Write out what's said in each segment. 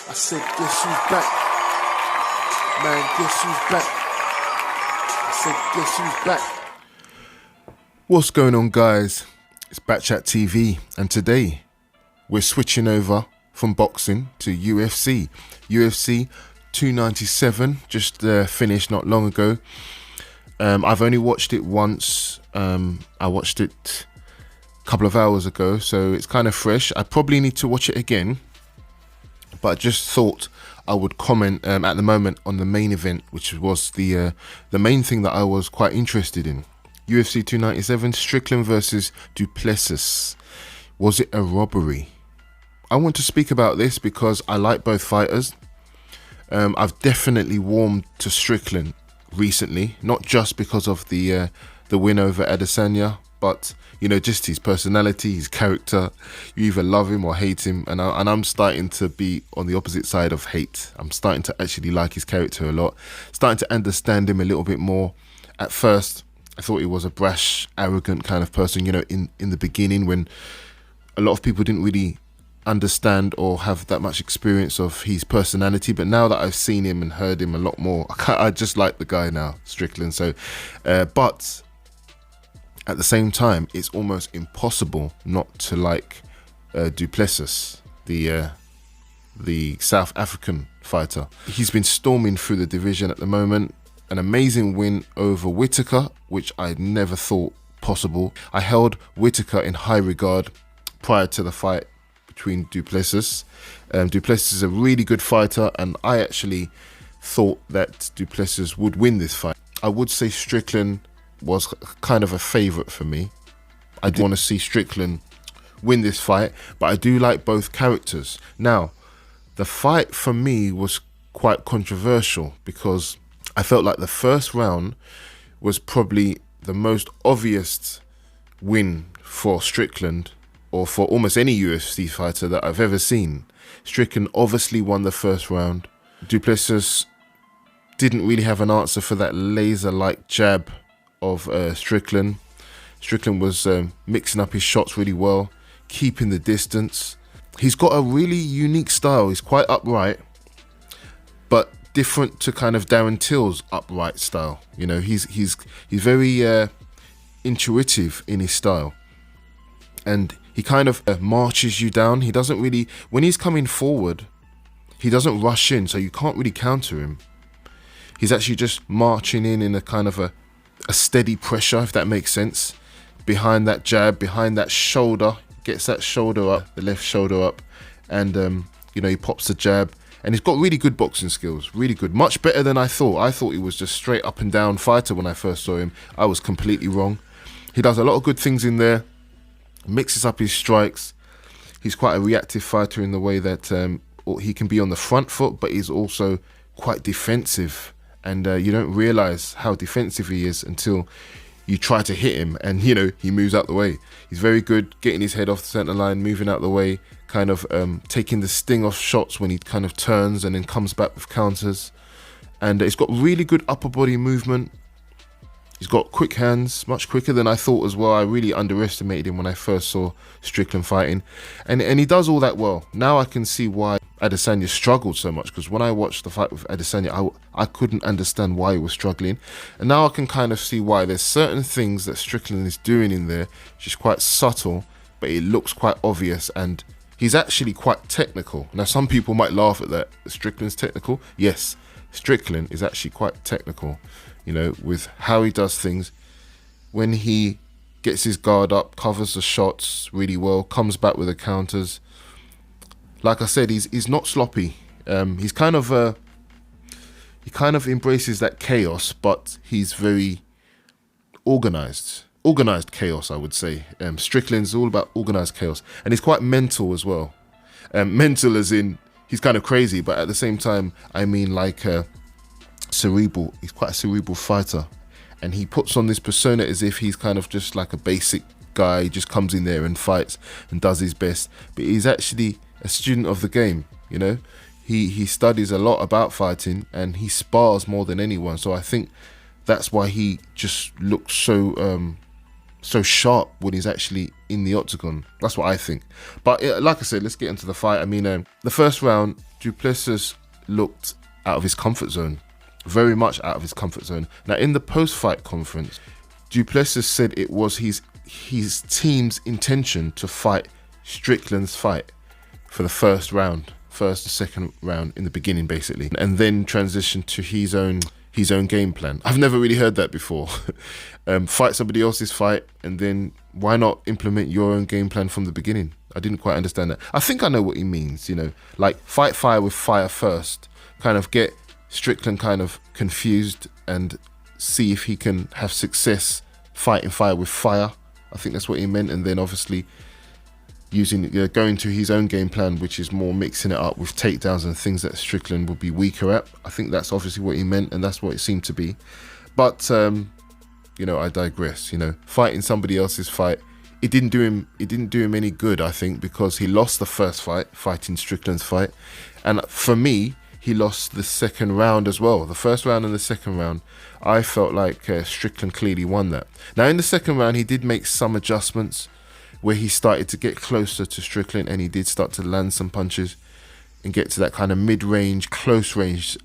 I said, guess who's back? Man, guess who's back? I said, guess who's back? What's going on, guys? It's Batchat TV, and today we're switching over from boxing to UFC. UFC 297 just finished not long ago. I've only watched it once. I watched it a couple of hours ago, so it's kind of fresh. I probably need to watch it again, but I just thought I would comment at the moment on the main event, which was the main thing that I was quite interested in. UFC 297, Strickland versus Du Plessis. Was it a robbery? I want to speak about this because I like both fighters. I've definitely warmed to Strickland recently, not just because of the win over Adesanya, but you know, just his personality, his character. You either love him or hate him, and I'm starting to be on the opposite side of hate. I'm starting to actually like his character a lot, starting to understand him a little bit more. At first, I thought he was a brash, arrogant kind of person, you know, in the beginning, when a lot of people didn't really understand or have that much experience of his personality. But now that I've seen him and heard him a lot more, I just like the guy now, Strickland. So, but at the same time, it's almost impossible not to like Du Plessis, the South African fighter. He's been storming through the division at the moment. An amazing win over Whittaker, which I never thought possible. I held Whittaker in high regard prior to the fight between Du Plessis. Du Plessis is a really good fighter, and I actually thought that Du Plessis would win this fight. I would say Strickland was kind of a favourite for me. I do want to see Strickland win this fight, but I do like both characters. Now, the fight for me was quite controversial because I felt like the first round was probably the most obvious win for Strickland, or for almost any UFC fighter that I've ever seen. Strickland obviously won the first round. Du Plessis didn't really have an answer for that laser-like jab of Strickland. Strickland was mixing up his shots really well, keeping the distance. He's got a really unique style. He's quite upright, but different to kind of Darren Till's upright style. You know, he's very intuitive in his style, and he kind of marches you down. He doesn't really, when he's coming forward, he doesn't rush in, so you can't really counter him. He's actually just marching in a kind of a steady pressure, if that makes sense, behind that jab, behind that shoulder, gets that shoulder up, the left shoulder up, and you know, he pops the jab. And he's got really good boxing skills, really good. Much better than I thought. I thought he was just straight up and down fighter when I first saw him. I was completely wrong. He does a lot of good things in there, mixes up his strikes. He's quite a reactive fighter in the way that he can be on the front foot, but he's also quite defensive. And you don't realise how defensive he is until you try to hit him, and you know, he moves out the way. He's very good getting his head off the centre line, moving out the way, kind of taking the sting off shots when he kind of turns and then comes back with counters. And he's got really good upper body movement. He's got quick hands, much quicker than I thought as well. I really underestimated him when I first saw Strickland fighting. And he does all that well. Now I can see why Adesanya struggled so much, because when I watched the fight with Adesanya, I couldn't understand why he was struggling. And now I can kind of see why. There's certain things that Strickland is doing in there, which is quite subtle, but it looks quite obvious, and he's actually quite technical. Now, some people might laugh at that. Strickland's technical? Yes, Strickland is actually quite technical, you know, with how he does things. When he gets his guard up, covers the shots really well, comes back with the counters. Like I said, he's not sloppy. He kind of embraces that chaos, but he's very organised. Organised chaos, I would say. Strickland's all about organised chaos, and he's quite mental as well. Mental as in he's kind of crazy, but at the same time, I mean like cerebral. He's quite a cerebral fighter, and he puts on this persona as if he's kind of just like a basic guy. He just comes in there and fights and does his best, but he's actually a student of the game. You know, he studies a lot about fighting, and he spars more than anyone. So I think that's why he just looks so so sharp when he's actually in the octagon. That's what I think. But like I said, let's get into the fight. I mean, the first round, Du Plessis looked out of his comfort zone, very much out of his comfort zone. Now, in the post-fight conference, Du Plessis said it was his team's intention to fight Strickland's fight for the first and second round in the beginning, basically, and then transition to his own game plan. I've never really heard that before. Fight somebody else's fight, and then why not implement your own game plan from the beginning? I didn't quite understand that. I think I know what he means, you know, like fight fire with fire first, kind of get Strickland kind of confused and see if he can have success fighting fire with fire. I think that's what he meant. And then obviously going to his own game plan, which is more mixing it up with takedowns and things that Strickland would be weaker at. I think that's obviously what he meant, and that's what it seemed to be. But you know, I digress. You know, fighting somebody else's fight, it didn't do him any good, I think, because he lost the first fight, fighting Strickland's fight, and for me, he lost the second round as well. The first round and the second round, I felt like Strickland clearly won that. Now, in the second round, he did make some adjustments where he started to get closer to Strickland, and he did start to land some punches and get to that kind of mid-range, close-range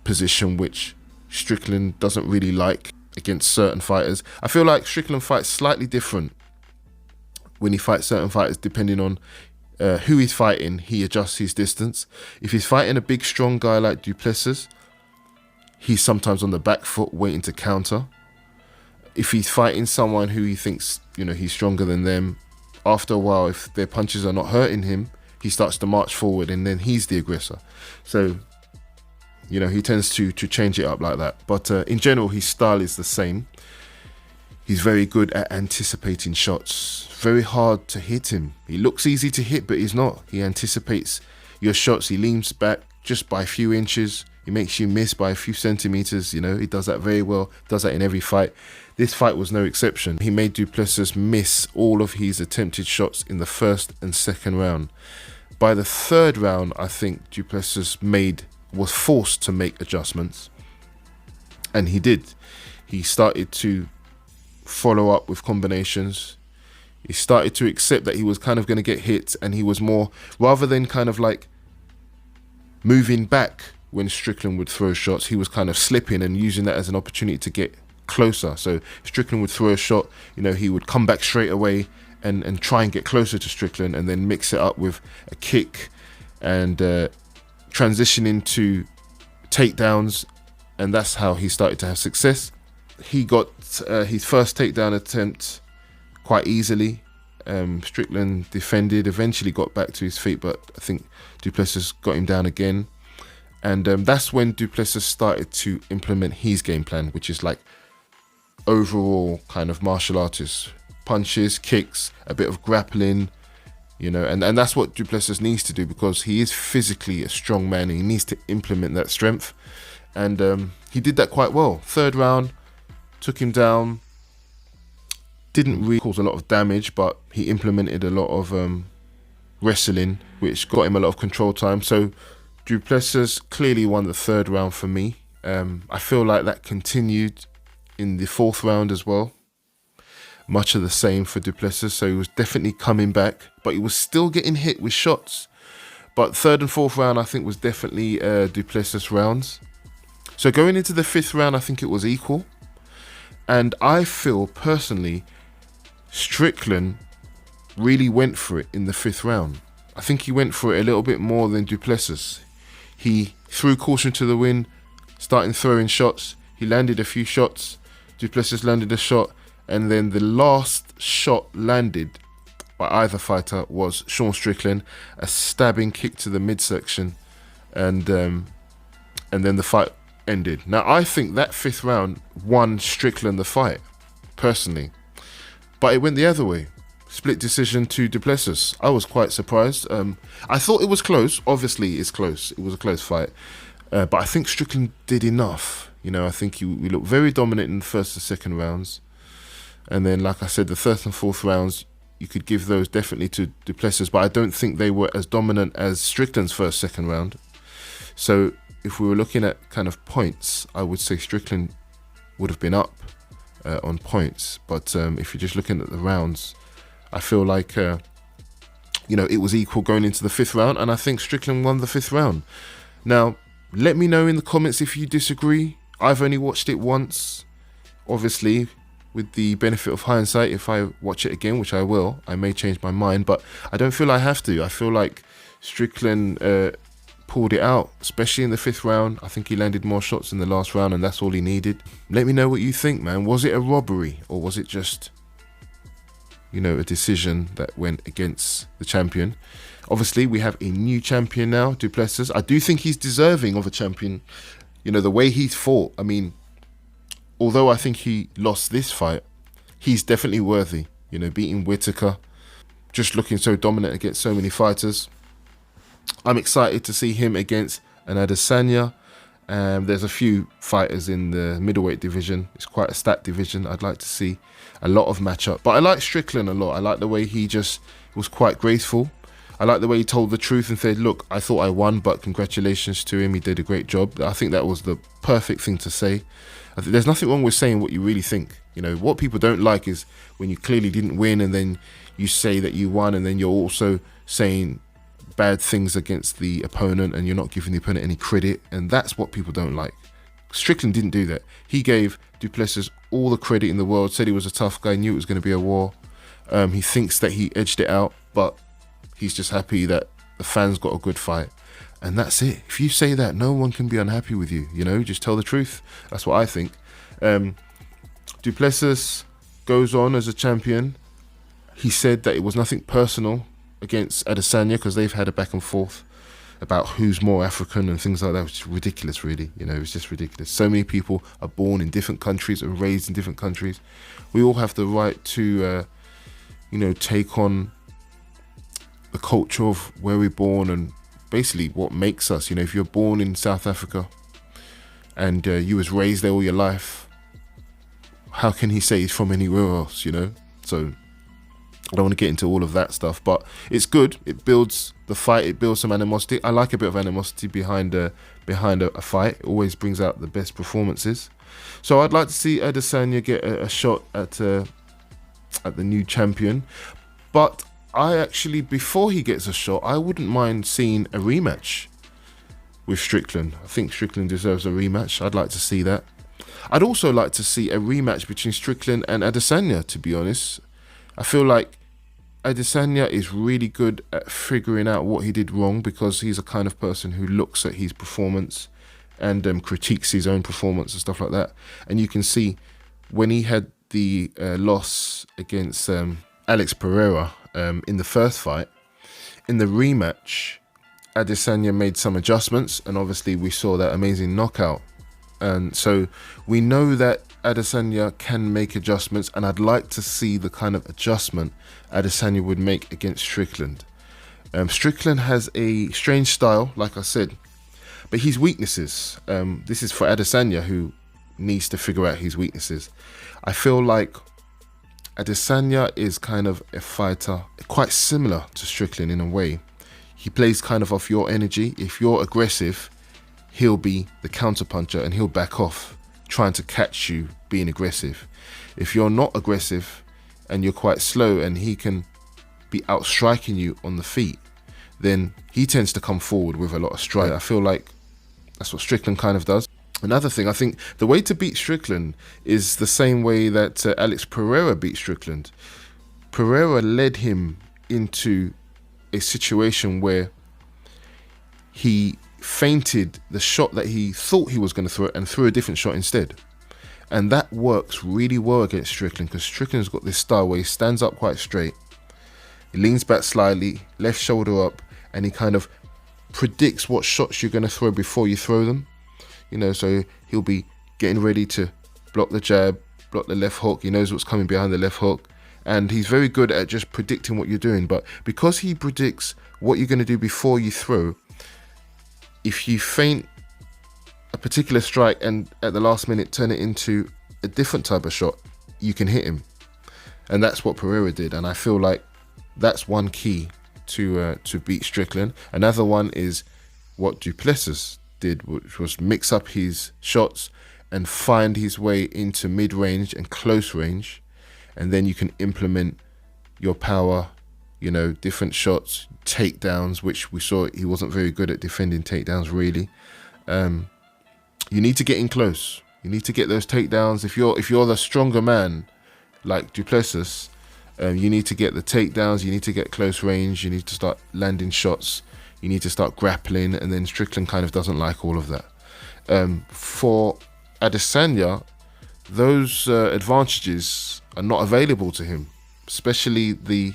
position, which Strickland doesn't really like against certain fighters. I feel like Strickland fights slightly different when he fights certain fighters, depending on who he's fighting. He adjusts his distance. If he's fighting a big, strong guy like Du Plessis, he's sometimes on the back foot waiting to counter. If he's fighting someone who he thinks, you know, he's stronger than them, after a while, if their punches are not hurting him, he starts to march forward, and then he's the aggressor. So, you know, he tends to change it up like that. But in general, his style is the same. He's very good at anticipating shots. Very hard to hit him. He looks easy to hit, but he's not. He anticipates your shots. He leans back just by a few inches. He makes you miss by a few centimeters. You know, he does that very well. Does that in every fight. This fight was no exception. He made Du Plessis miss all of his attempted shots in the first and second round. By the third round, I think Du Plessis was forced to make adjustments, and he did. He started to follow up with combinations. He started to accept that he was kind of going to get hit, and he was more, rather than kind of like moving back when Strickland would throw shots, he was kind of slipping and using that as an opportunity to get closer. So Strickland would throw a shot, you know, he would come back straight away and try and get closer to Strickland, and then mix it up with a kick and transition into takedowns, and that's how he started to have success. He got his first takedown attempt quite easily. Strickland defended, eventually got back to his feet, but I think Du Plessis got him down again. And that's when Du Plessis started to implement his game plan, which is like overall kind of martial artist. Punches, kicks, a bit of grappling, you know, and that's what Du Plessis needs to do, because he is physically a strong man and he needs to implement that strength. And he did that quite well. Third round, took him down. Didn't really cause a lot of damage, but he implemented a lot of wrestling, which got him a lot of control time. So Du Plessis clearly won the third round for me. I feel like that continued in the fourth round as well. Much of the same for Du Plessis, so he was definitely coming back, but he was still getting hit with shots. But third and fourth round, I think, was definitely Du Plessis rounds. So going into the fifth round, I think it was equal. And I feel, personally, Strickland really went for it in the fifth round. I think he went for it a little bit more than Du Plessis. He threw caution to the wind, starting throwing shots. He landed a few shots. Du Plessis landed a shot. And then the last shot landed by either fighter was Sean Strickland, a stabbing kick to the midsection, and then the fight ended. Now, I think that fifth round won Strickland the fight, personally, but it went the other way. Split decision to Du Plessis. I was quite surprised. I thought it was close. Obviously, it's close. It was a close fight, but I think Strickland did enough. You know, I think he looked very dominant in the first and second rounds. And then, like I said, the third and fourth rounds, you could give those definitely to Du Plessis, but I don't think they were as dominant as Strickland's first, second round. So if we were looking at kind of points, I would say Strickland would have been up on points. But if you're just looking at the rounds, I feel like, it was equal going into the 5th round, and I think Strickland won the 5th round. Now, let me know in the comments if you disagree. I've only watched it once. Obviously, with the benefit of hindsight, if I watch it again, which I will, I may change my mind, but I don't feel I have to. I feel like Strickland pulled it out, especially in the 5th round. I think he landed more shots in the last round, and that's all he needed. Let me know what you think, man. Was it a robbery, or was it just, a decision that went against the champion? Obviously, we have a new champion now, Du Plessis. I do think he's deserving of a champion. The way he's fought, I mean, although I think he lost this fight, he's definitely worthy. Beating Whittaker, just looking so dominant against so many fighters. I'm excited to see him against an Adesanya. There's a few fighters in the middleweight division. It's quite a stacked division. I'd like to see a lot of matchup. But I like Strickland a lot. I like the way he just was quite graceful. I like the way he told the truth and said, look, I thought I won, but congratulations to him. He did a great job. I think that was the perfect thing to say. I think there's nothing wrong with saying what you really think. What people don't like is when you clearly didn't win and then you say that you won, and then you're also saying bad things against the opponent and you're not giving the opponent any credit, and that's what people don't like. Strickland didn't do that. He gave Du Plessis all the credit in the world, said he was a tough guy, knew it was going to be a war. He thinks that he edged it out, but he's just happy that the fans got a good fight, and that's it. If you say that, no one can be unhappy with you. Just tell the truth. That's what I think. Du Plessis goes on as a champion. He said that it was nothing personal against Adesanya, because they've had a back and forth about who's more African and things like that, which is ridiculous, really. It's just ridiculous. So many people are born in different countries and raised in different countries. We all have the right to, take on the culture of where we're born and basically what makes us. If you're born in South Africa and you was raised there all your life, how can he say he's from anywhere else, So I don't want to get into all of that stuff, but it's good. It builds the fight. It builds some animosity. I like a bit of animosity behind a fight. It always brings out the best performances. So I'd like to see Adesanya get a shot at the new champion. But I actually, before he gets a shot, I wouldn't mind seeing a rematch with Strickland. I think Strickland deserves a rematch. I'd like to see that. I'd also like to see a rematch between Strickland and Adesanya, to be honest. I feel like Adesanya is really good at figuring out what he did wrong, because he's a kind of person who looks at his performance and critiques his own performance and stuff like that. And you can see when he had the loss against Alex Pereira in the first fight, in the rematch, Adesanya made some adjustments, and obviously we saw that amazing knockout. And so we know that Adesanya can make adjustments, and I'd like to see the kind of adjustment Adesanya would make against Strickland. Strickland has a strange style, like I said, but his weaknesses, this is for Adesanya, who needs to figure out his weaknesses. I feel like Adesanya is kind of a fighter quite similar to Strickland in a way. He plays kind of off your energy. If you're aggressive, he'll be the counterpuncher and he'll back off, trying to catch you being aggressive. If you're not aggressive and you're quite slow and he can be outstriking you on the feet, then he tends to come forward with a lot of strike. I feel like that's what Strickland kind of does. Another thing, I think the way to beat Strickland is the same way that Alex Pereira beat Strickland. Pereira led him into a situation where he feinted the shot that he thought he was going to throw and threw a different shot instead. And that works really well against Strickland, because Strickland's got this style where he stands up quite straight, he leans back slightly, left shoulder up, and he kind of predicts what shots you're going to throw before you throw them. So he'll be getting ready to block the jab, block the left hook. He knows what's coming behind the left hook. And he's very good at just predicting what you're doing. But because he predicts what you're going to do before you throw, if you feint a particular strike and at the last minute turn it into a different type of shot, you can hit him. And that's what Pereira did. And I feel like that's one key to beat Strickland. Another one is what Du Plessis did, which was mix up his shots and find his way into mid-range and close range, and then you can implement your power, you know, different shots, takedowns, which we saw he wasn't very good at defending takedowns really. You need to get in close. You need to get those takedowns. If you're the stronger man like Du Plessis, you need to get the takedowns, you need to get close range, you need to start landing shots, you need to start grappling, and then Strickland kind of doesn't like all of that. For Adesanya, those advantages are not available to him, especially the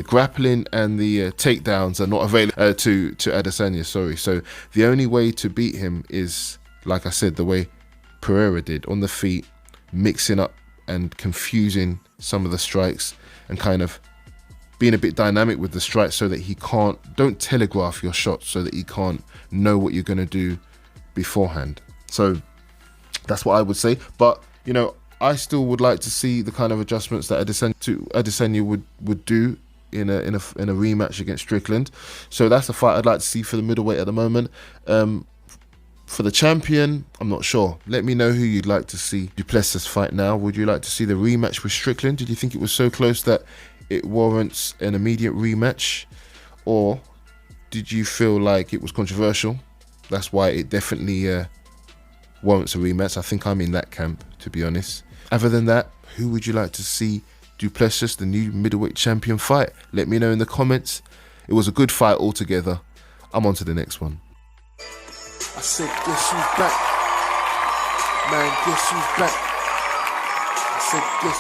grappling and the takedowns are not available to Adesanya, sorry. So the only way to beat him is, like I said, the way Pereira did, on the feet, mixing up and confusing some of the strikes and kind of being a bit dynamic with the strikes so that he don't telegraph your shots, so that he can't know what you're going to do beforehand. So that's what I would say. But, you know, I still would like to see the kind of adjustments that Adesanya would do in a rematch against Strickland. So that's a fight I'd like to see for the middleweight at the moment. For the champion, I'm not sure. Let me know who you'd like to see Du Plessis fight now. Would you like to see the rematch with Strickland? Did you think it was so close that it warrants an immediate rematch? Or did you feel like it was controversial? That's why it definitely warrants a rematch. I think I'm in that camp, to be honest. Other than that, who would you like to see Du Plessis, the new middleweight champion, fight? Let me know in the comments. It was a good fight altogether. I'm on to the next one. I said, guess who's back? Man, guess who's back? I said, guess